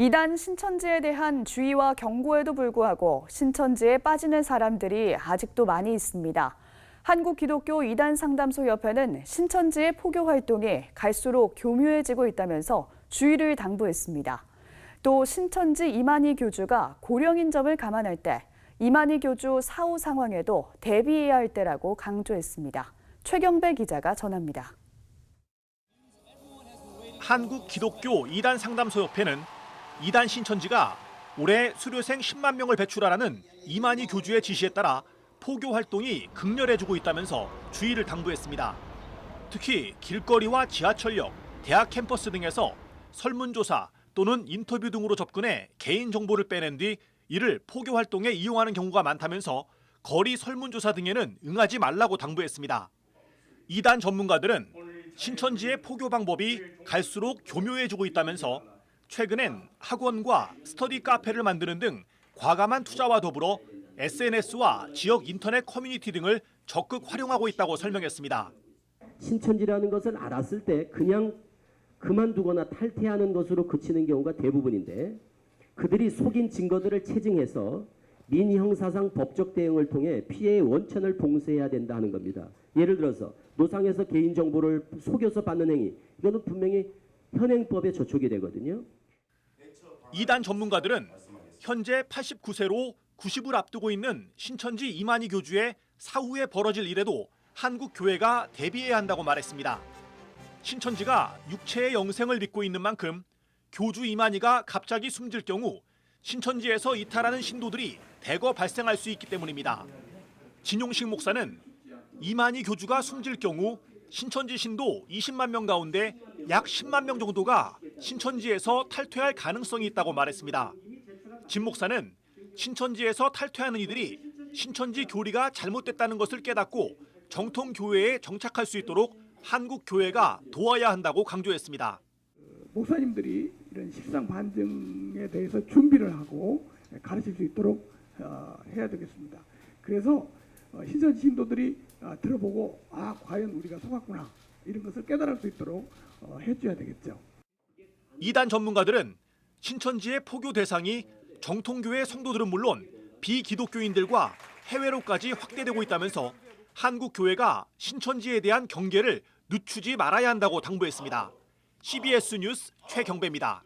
이단 신천지에 대한 주의와 경고에도 불구하고 신천지에 빠지는 사람들이 아직도 많이 있습니다. 한국기독교 이단 상담소 협회는 신천지의 포교 활동이 갈수록 교묘해지고 있다면서 주의를 당부했습니다. 또 신천지 이만희 교주가 고령인 점을 감안할 때 이만희 교주 사후 상황에도 대비해야 할 때라고 강조했습니다. 최경배 기자가 전합니다. 한국기독교 이단 상담소 협회는 이단 신천지가 올해 수료생 10만 명을 배출하라는 이만희 교주의 지시에 따라 포교 활동이 극렬해지고 있다면서 주의를 당부했습니다. 특히 길거리와 지하철역, 대학 캠퍼스 등에서 설문조사 또는 인터뷰 등으로 접근해 개인 정보를 빼낸 뒤 이를 포교 활동에 이용하는 경우가 많다면서 거리 설문조사 등에는 응하지 말라고 당부했습니다. 이단 전문가들은 신천지의 포교 방법이 갈수록 교묘해지고 있다면서 최근엔 학원과 스터디 카페를 만드는 등 과감한 투자와 더불어 SNS와 지역 인터넷 커뮤니티 등을 적극 활용하고 있다고 설명했습니다. 신천지라는 것을 알았을 때 그냥 그만두거나 탈퇴하는 것으로 그치는 경우가 대부분인데 그들이 속인 증거들을 체증해서 민형사상 법적 대응을 통해 피해의 원천을 봉쇄해야 된다 하는 겁니다. 예를 들어서 노상에서 개인정보를 속여서 받는 행위, 이거는 분명히 현행법에 저촉이 되거든요. 이단 전문가들은 현재 89세로 90을 앞두고 있는 신천지 이만희 교주의 사후에 벌어질 일에도 한국 교회가 대비해야 한다고 말했습니다. 신천지가 육체의 영생을 믿고 있는 만큼 교주 이만희가 갑자기 숨질 경우 신천지에서 이탈하는 신도들이 대거 발생할 수 있기 때문입니다. 진용식 목사는 이만희 교주가 숨질 경우 신천지 신도 20만 명 가운데 약 10만 명 정도가 신천지에서 탈퇴할 가능성이 있다고 말했습니다. 진 목사는 신천지에서 탈퇴하는 이들이 신천지 교리가 잘못됐다는 것을 깨닫고 정통 교회에 정착할 수 있도록 한국 교회가 도와야 한다고 강조했습니다. 목사님들이 이런 십상 반증에 대해서 준비를 하고 가르칠 수 있도록 해야 되겠습니다. 그래서 신천지 신도들이 들어보고 과연 우리가 속았구나 이런 것을 깨달을 수 있도록 해줘야 되겠죠. 이단 전문가들은 신천지의 포교 대상이 정통교회 성도들은 물론 비기독교인들과 해외로까지 확대되고 있다면서 한국 교회가 신천지에 대한 경계를 늦추지 말아야 한다고 당부했습니다. CBS 뉴스 최경배입니다.